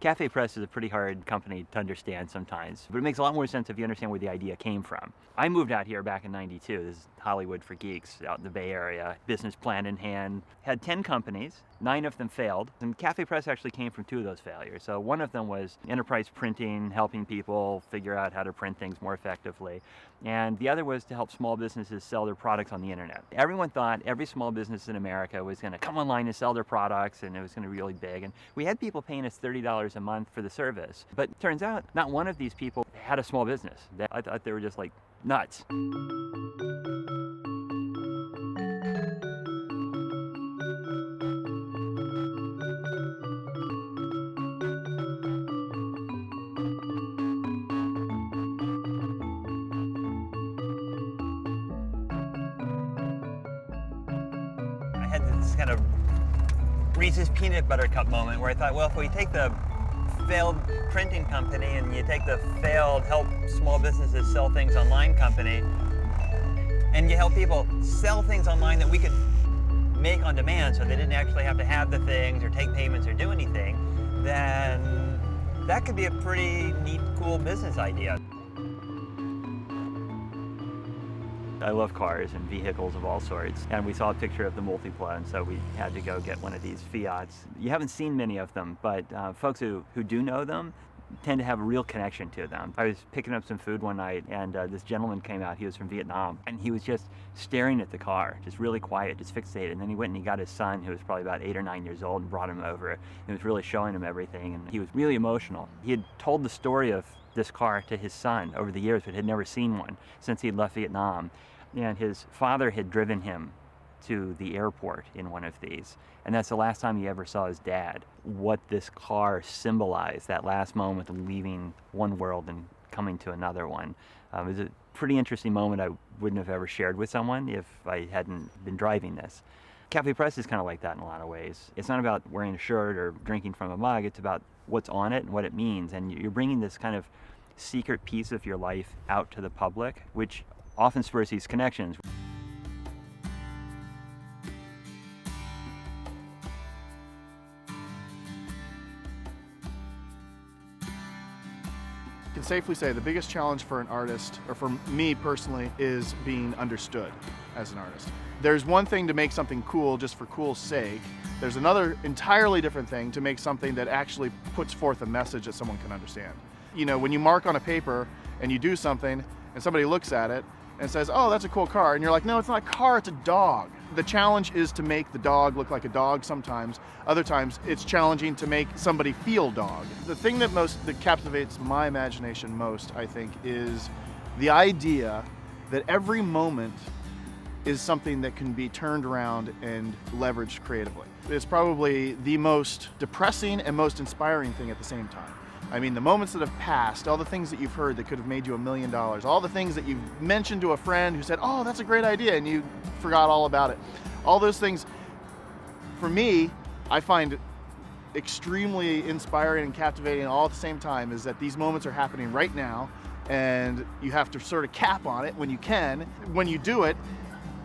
CafePress is a pretty hard company to understand sometimes, but it makes a lot more sense if you understand where the idea came from. I moved out here back in '92. This is Hollywood for geeks out in the Bay Area. Business plan in hand. Had 10 companies, 9 of them failed, and CafePress actually came from 2 of those failures. So one of them was enterprise printing, helping people figure out how to print things more effectively. And the other was to help small businesses sell their products on the internet. Everyone thought every small business in America was going to come online and sell their products, and it was going to be really big. And we had people paying us $30 a month for the service. But it turns out not one of these people had a small business. I thought they were just like nuts. I had this kind of Reese's peanut butter cup moment where I thought, well, if we take the failed printing company and you take the failed help small businesses sell things online company, and you help people sell things online that we could make on demand so they didn't actually have to have the things or take payments or do anything, then that could be a pretty neat, cool business idea. I love cars and vehicles of all sorts, and we saw a picture of the Multipla, and so we had to go get one of these Fiats. You haven't seen many of them, but folks who do know them tend to have a real connection to them. I was picking up some food one night, and this gentleman came out. He was from Vietnam, and he was just staring at the car, just really quiet, just fixated. And then he went and he got his son, who was probably about 8 or 9 years old, and brought him over. And he was really showing him everything, and he was really emotional. He had told the story of this car to his son over the years, but had never seen one since he'd left Vietnam. And his father had driven him to the airport in one of these. And that's the last time he ever saw his dad. What this car symbolized, that last moment of leaving one world and coming to another one. It was a pretty interesting moment I wouldn't have ever shared with someone if I hadn't been driving this. CafePress is kind of like that in a lot of ways. It's not about wearing a shirt or drinking from a mug, it's about what's on it and what it means. And you're bringing this kind of secret piece of your life out to the public, which often spurs these connections. I can safely say the biggest challenge for an artist, or for me personally, is being understood as an artist. There's one thing to make something cool just for cool's sake. There's another entirely different thing to make something that actually puts forth a message that someone can understand. You know, when you mark on a paper and you do something and somebody looks at it and says, oh, that's a cool car, and you're like, no, it's not a car, it's a dog. The challenge is to make the dog look like a dog sometimes. Other times, it's challenging to make somebody feel dog. The thing that captivates my imagination most, I think, is the idea that every moment is something that can be turned around and leveraged creatively. It's probably the most depressing and most inspiring thing at the same time. I mean, the moments that have passed, all the things that you've heard that could have made you $1 million, all the things that you've mentioned to a friend who said, oh, that's a great idea, and you forgot all about it. All those things, for me, I find extremely inspiring and captivating all at the same time, is that these moments are happening right now, and you have to sort of cap on it when you can. When you do it,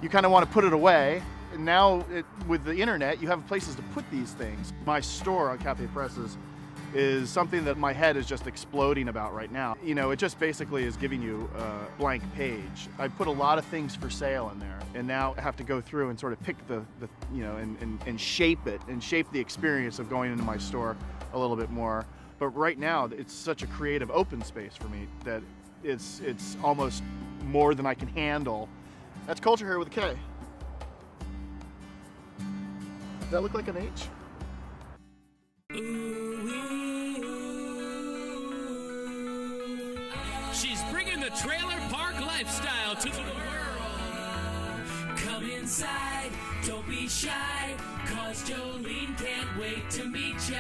you kind of want to put it away. And now, with the internet, you have places to put these things. My store on CafePress is something that my head is just exploding about right now. You know, it just basically is giving you a blank page. I put a lot of things for sale in there, and now I have to go through and sort of pick and shape it, and shape the experience of going into my store a little bit more. But right now, it's such a creative open space for me that it's almost more than I can handle. That's Culture here with a K. Does that look like an H? She's bringing the trailer park lifestyle to the world. Come inside, don't be shy, cause Jolene can't wait to meet ya.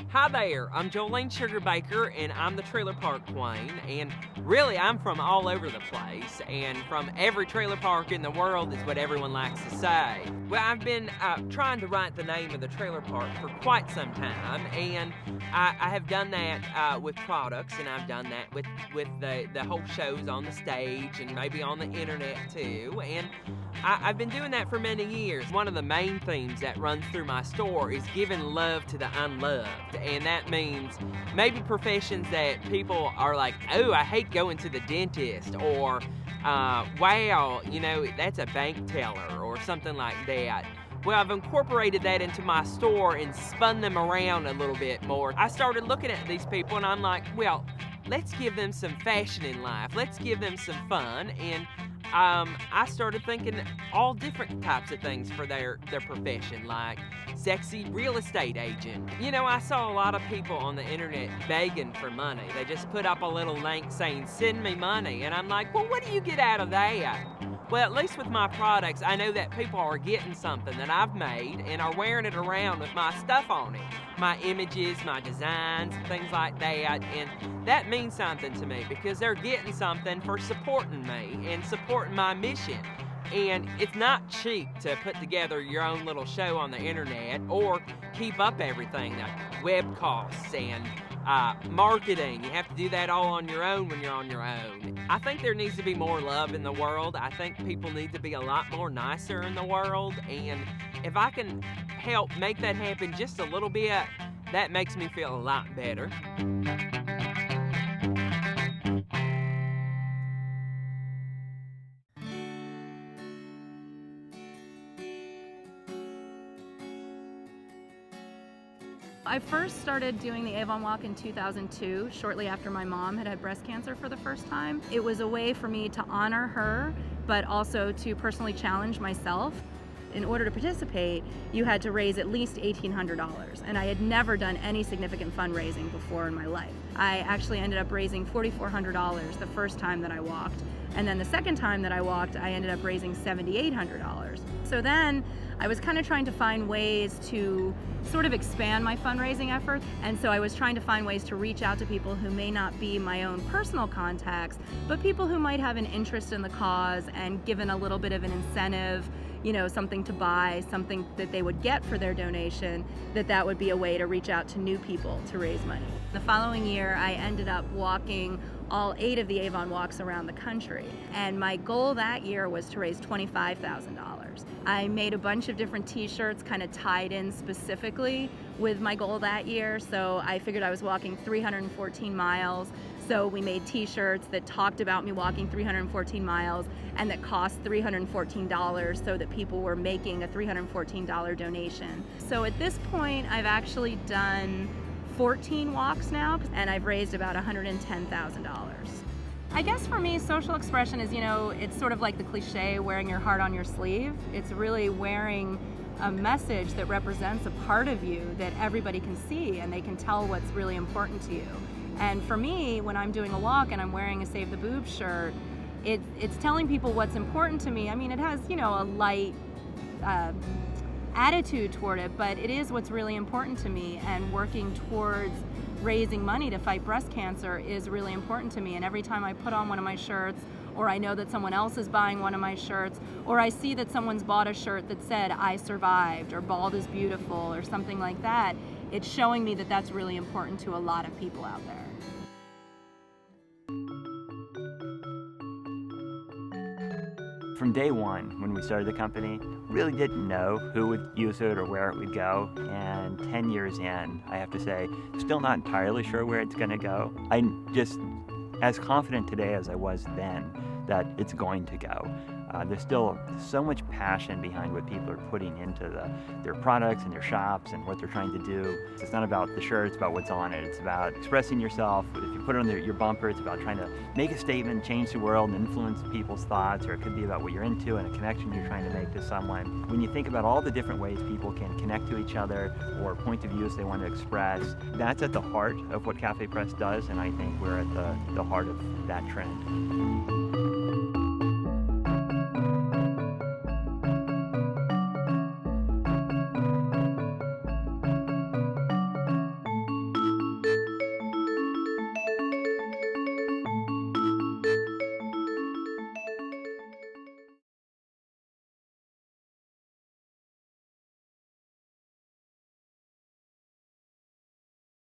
Hi there, I'm Jolene Sugarbaker, and I'm the Trailer Park Queen, and really I'm from all over the place, and from every trailer park in the world is what everyone likes to say. Well, I've been trying to write the name of the trailer park for quite some time, and I have done that with products, and I've done that with the whole shows on the stage, and maybe on the internet too, and I've been doing that for many years. One of the main themes that runs through my store is giving love to the unloved. And that means maybe professions that people are like, oh, I hate going to the dentist, or wow, you know, that's a bank teller, or something like that. Well, I've incorporated that into my store and spun them around a little bit more. I started looking at these people and I'm like, well, let's give them some fashion in life. Let's give them some fun. And I started thinking all different types of things for their profession, like sexy real estate agent. You know, I saw a lot of people on the internet begging for money. They just put up a little link saying, send me money. And I'm like, well, what do you get out of that? Well, at least with my products, I know that people are getting something that I've made and are wearing it around with my stuff on it. My images, my designs, things like that. And that means something to me because they're getting something for supporting me and supporting my mission. And it's not cheap to put together your own little show on the internet or keep up everything, like web costs and marketing. You have to do that all on your own when you're on your own. I think there needs to be more love in the world. I think people need to be a lot more nicer in the world. And if I can help make that happen just a little bit, that makes me feel a lot better. I first started doing the Avon Walk in 2002, shortly after my mom had breast cancer for the first time. It was a way for me to honor her, but also to personally challenge myself. In order to participate, you had to raise at least $1,800, and I had never done any significant fundraising before in my life. I actually ended up raising $4,400 the first time that I walked, and then the second time that I walked, I ended up raising $7,800. So then I was kind of trying to find ways to sort of expand my fundraising efforts, and so I was trying to find ways to reach out to people who may not be my own personal contacts, but people who might have an interest in the cause and given a little bit of an incentive, you know, something to buy, something that they would get for their donation, that would be a way to reach out to new people to raise money. The following year, I ended up walking all 8 of the Avon Walks around the country, and my goal that year was to raise $25,000. I made a bunch of different t-shirts kind of tied in specifically with my goal that year, so I figured I was walking 314 miles. So we made t-shirts that talked about me walking 314 miles and that cost $314 so that people were making a $314 donation. So at this point, I've actually done 14 walks now and I've raised about $110,000. I guess for me, social expression is, you know, it's sort of like the cliche, wearing your heart on your sleeve. It's really wearing a message that represents a part of you that everybody can see and they can tell what's really important to you. And for me, when I'm doing a walk and I'm wearing a Save the Boobs shirt, it's telling people what's important to me. I mean, it has, you know, a light attitude toward it, but it is what's really important to me, and working towards raising money to fight breast cancer is really important to me. And every time I put on one of my shirts, or I know that someone else is buying one of my shirts, or I see that someone's bought a shirt that said, I survived, or bald is beautiful, or something like that, it's showing me that that's really important to a lot of people out there. From day one, when we started the company, really didn't know who would use it or where it would go. And 10 years in, I have to say, still not entirely sure where it's going to go. I'm just as confident today as I was then that it's going to go. There's still so much passion behind what people are putting into their products and their shops and what they're trying to do. It's not about the shirt, it's about what's on it. It's about expressing yourself. If you put it on your bumper, it's about trying to make a statement, change the world, and influence people's thoughts, or it could be about what you're into and a connection you're trying to make to someone. When you think about all the different ways people can connect to each other or point of views they want to express, that's at the heart of what CafePress does, and I think we're at the heart of that trend.